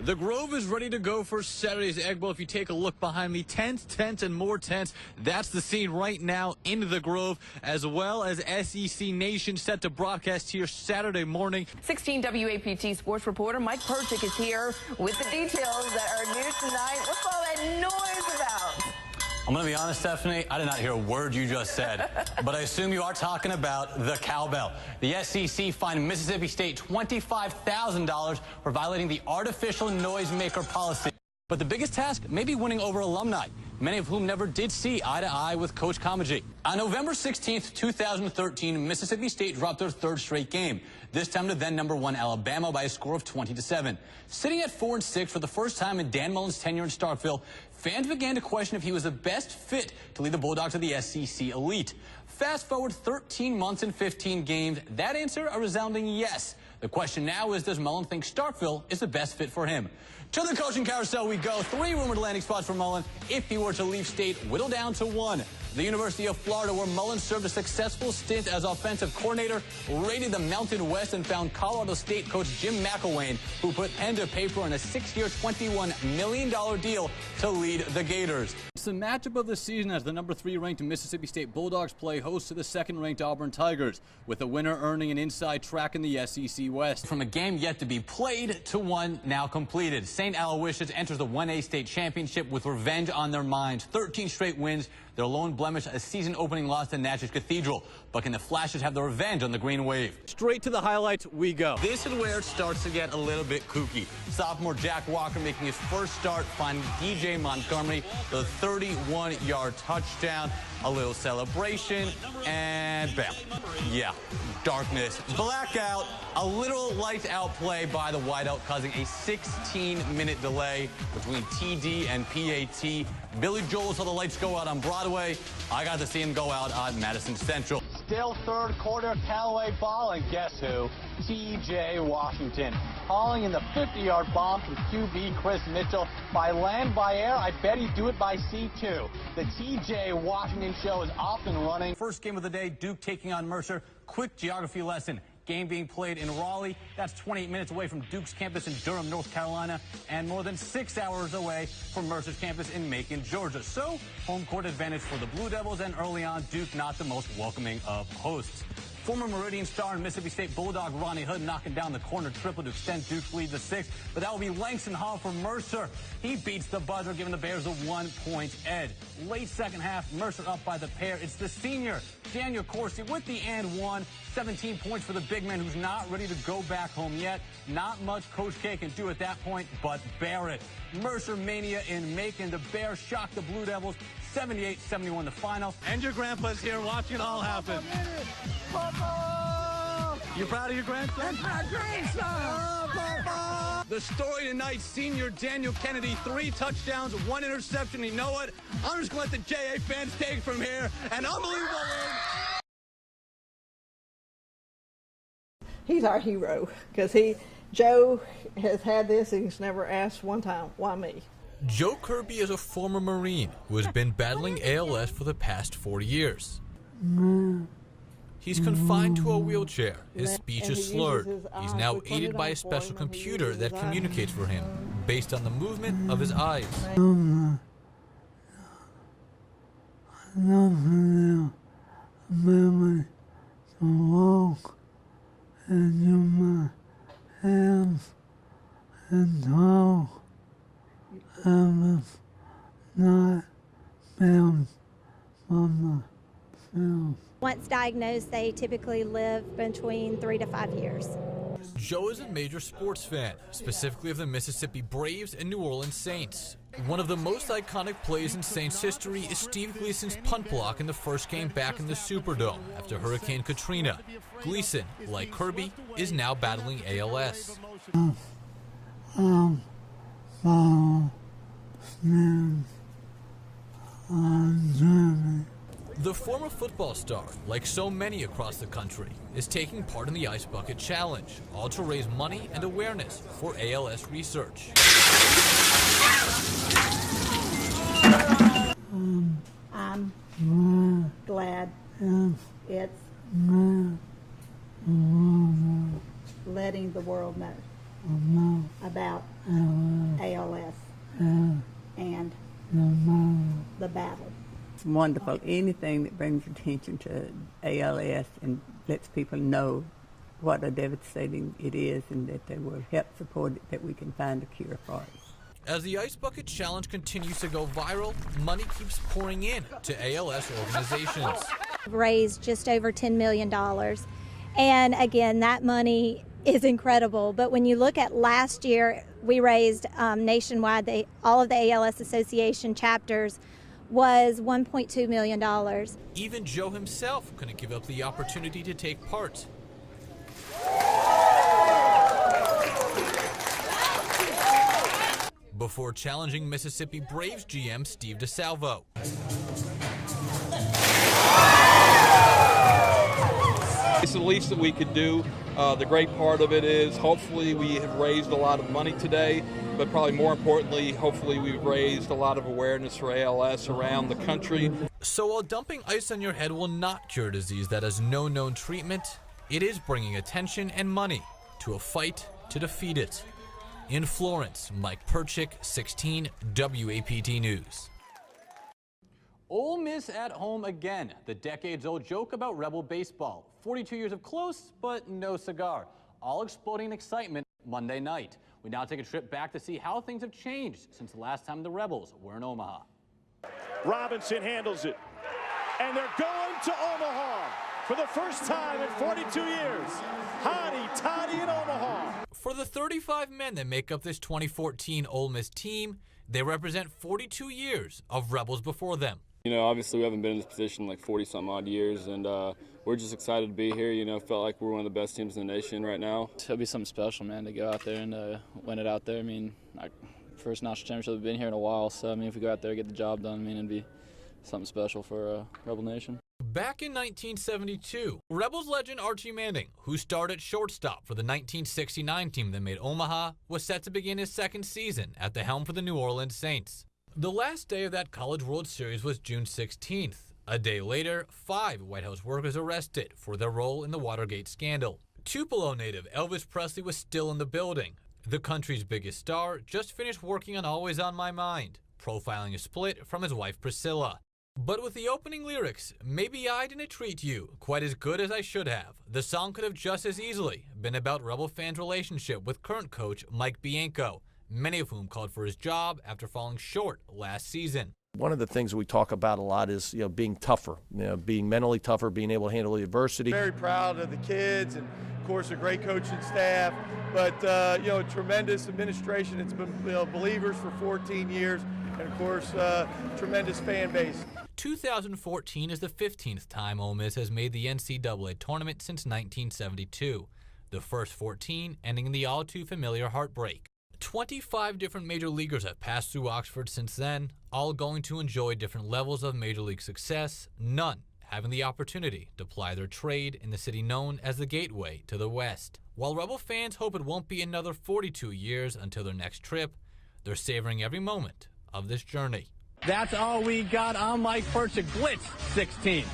The Grove is ready to go for Saturday's Egg Bowl. If you take a look behind me, tents, and more tents. That's the scene right now in the Grove, as well as SEC Nation set to broadcast here Saturday morning. 16 WAPT sports reporter Mike Perchick is here with the details that are new tonight. What's all that noise about? I'm going to be honest, Stephanie, I did not hear a word you just said, but I assume you are talking about the cowbell. The SEC fined Mississippi State $25,000 for violating the artificial noisemaker policy. But the biggest task may be winning over alumni, many of whom never did see eye to eye with Coach Comagee. On November 16th, 2013, Mississippi State dropped their third straight game, this time to then #1 Alabama by a score of 20-7. Sitting at 4-6 for the first time in Dan Mullen's tenure in Starkville, fans began to question if he was the best fit to lead the Bulldogs to the SEC elite. Fast forward 13 months and 15 games, that answer a resounding yes. The question now is, does Mullen think Starkville is the best fit for him? To the coaching carousel we go. 3 rumored landing spots for Mullen if he were to leave State, whittled down to 1. The University of Florida, where Mullen served a successful stint as offensive coordinator, raided the Mountain West and found Colorado State coach Jim McElwain, who put pen to paper on a 6-year, $21 million deal to lead the Gators. It's the matchup of the season as the #3 ranked Mississippi State Bulldogs play host to the 2nd ranked Auburn Tigers, with the winner earning an inside track in the SEC West. From a game yet to be played to one now completed, St. Aloysius enters the 1A state championship with revenge on their minds. 13 straight wins, their lone blemish a season-opening loss to Natchez Cathedral. But can the Flashes have the revenge on the Green Wave? Straight to the highlights we go. This is where it starts to get a little bit kooky. Sophomore Jack Walker making his first start, finding DJ Montgomery the 31-yard touchdown. A little celebration, and bam. Yeah, darkness, blackout, a little lights-out play by the wideout, causing a 16-minute delay between TD and PAT. Billy Joel saw the lights go out on Broadway. I got to see him go out on Madison Central. Still third quarter, Callaway ball, and guess who? T.J. Washington. Hauling in the 50-yard bomb from QB Chris Mitchell. By land, by air, I bet he'd do it by sea, too. The T.J. Washington show is off and running. First game of the day, Duke taking on Mercer. Quick geography lesson. Game being played in Raleigh. That's 28 minutes away from Duke's campus in Durham, North Carolina, and more than 6 hours away from Mercer's campus in Macon, Georgia. So, home court advantage for the Blue Devils, and early on, Duke not the most welcoming of hosts. Former Meridian star and Mississippi State Bulldog Ronnie Hood knocking down the corner triple to extend Duke's lead to 6, but that will be Langston Hall for Mercer. He beats the buzzer, giving the Bears a 1-point edge. Late second half, Mercer up by the pair. It's the senior, Daniel Corsi, with the and 1. 17 points for the big man who's not ready to go back home yet. Not much Coach K can do at that point, but bear it. Mercer mania in Macon. The Bears shock the Blue Devils. 78-71 the final. And your grandpa's here watching it all happen. You proud of your grandson? That's my grandson! Oh, Papa! The story tonight, senior Daniel Kennedy, 3 touchdowns, 1 interception. You know what? I'm just going to let the JA fans take it from here. An unbelievable win. He's our hero because Joe has had this and he's never asked one time, why me? Joe Kirby is a former Marine who has been battling ALS for the past 40 years. He's confined to a wheelchair. His speech is slurred. He's now aided by a special computer that communicates for him based on the movement of his eyes. And use my hands and talk. I was not bound from myself. Once diagnosed, they typically live between 3 to 5 years. Joe is a major sports fan, specifically of the Mississippi Braves and New Orleans Saints. One of the most iconic plays in Saints history is Steve Gleason's punt block in the first game back in the Superdome after Hurricane Katrina. Gleason, like Kirby, is now battling ALS. The former football star, like so many across the country, is taking part in the Ice Bucket Challenge, all to raise money and awareness for ALS research. I'm glad it's letting the world know about ALS and the battle. It's wonderful. Anything that brings attention to ALS and lets people know what a devastating it is and that they will help support it, that we can find a cure for it. As the Ice Bucket Challenge continues to go viral, money keeps pouring in to ALS organizations. Raised just over $10 million. And again, that money is incredible. But when you look at last year, we raised nationwide, all of the ALS Association chapters was $1.2 million. Even Joe himself couldn't give up the opportunity to take part. Before challenging Mississippi Braves GM Steve DeSalvo. It's the least that we could do. The great part of it is hopefully we have raised a lot of money today, but probably more importantly, hopefully we've raised a lot of awareness for ALS around the country. So while dumping ice on your head will not cure a disease that has no known treatment, it is bringing attention and money to a fight to defeat it. In Florence, Mike Perchick, 16 WAPT News. Ole Miss at home again. The decades-old joke about Rebel baseball. 42 years of close, but no cigar. All exploding excitement Monday night. We now take a trip back to see how things have changed since the last time the Rebels were in Omaha. Robinson handles it, and they're going to Omaha for the first time in 42 years. Hotty toddy in Omaha. For the 35 men that make up this 2014 Ole Miss team, they represent 42 years of Rebels before them. You know, obviously we haven't been in this position like 40-some odd years, and we're just excited to be here. You know, felt like we're one of the best teams in the nation right now. It'll be something special, man, to go out there and win it out there. I mean, first national championship, we've been here in a while, so I mean, if we go out there and get the job done, I mean, it'd be something special for Rebel Nation. Back in 1972, Rebels legend Archie Manning, who started shortstop for the 1969 team that made Omaha, was set to begin his second season at the helm for the New Orleans Saints. The last day of that College World Series was June 16th. A day later, 5 White House workers arrested for their role in the Watergate scandal. Tupelo native Elvis Presley was still in the building. The country's biggest star just finished working on Always on My Mind, profiling a split from his wife Priscilla. But with the opening lyrics, "Maybe I didn't treat you quite as good as I should have," the song could have just as easily been about Rebel fans' relationship with current coach Mike Bianco, many of whom called for his job after falling short last season. One of the things we talk about a lot is, being tougher, being mentally tougher, being able to handle the adversity. Very proud of the kids and, of course, a great coaching staff, but, tremendous administration. It's been, believers for 14 years, and, of course, tremendous fan base. 2014 is the 15th time Ole Miss has made the NCAA tournament since 1972, the first 14 ending in the all-too-familiar heartbreak. 25 different major leaguers have passed through Oxford since then, all going to enjoy different levels of major league success, none having the opportunity to ply their trade in the city known as the Gateway to the West. While Rebel fans hope it won't be another 42 years until their next trip, they're savoring every moment of this journey. That's all we got. I'm Mike Perchick, Blitz 16.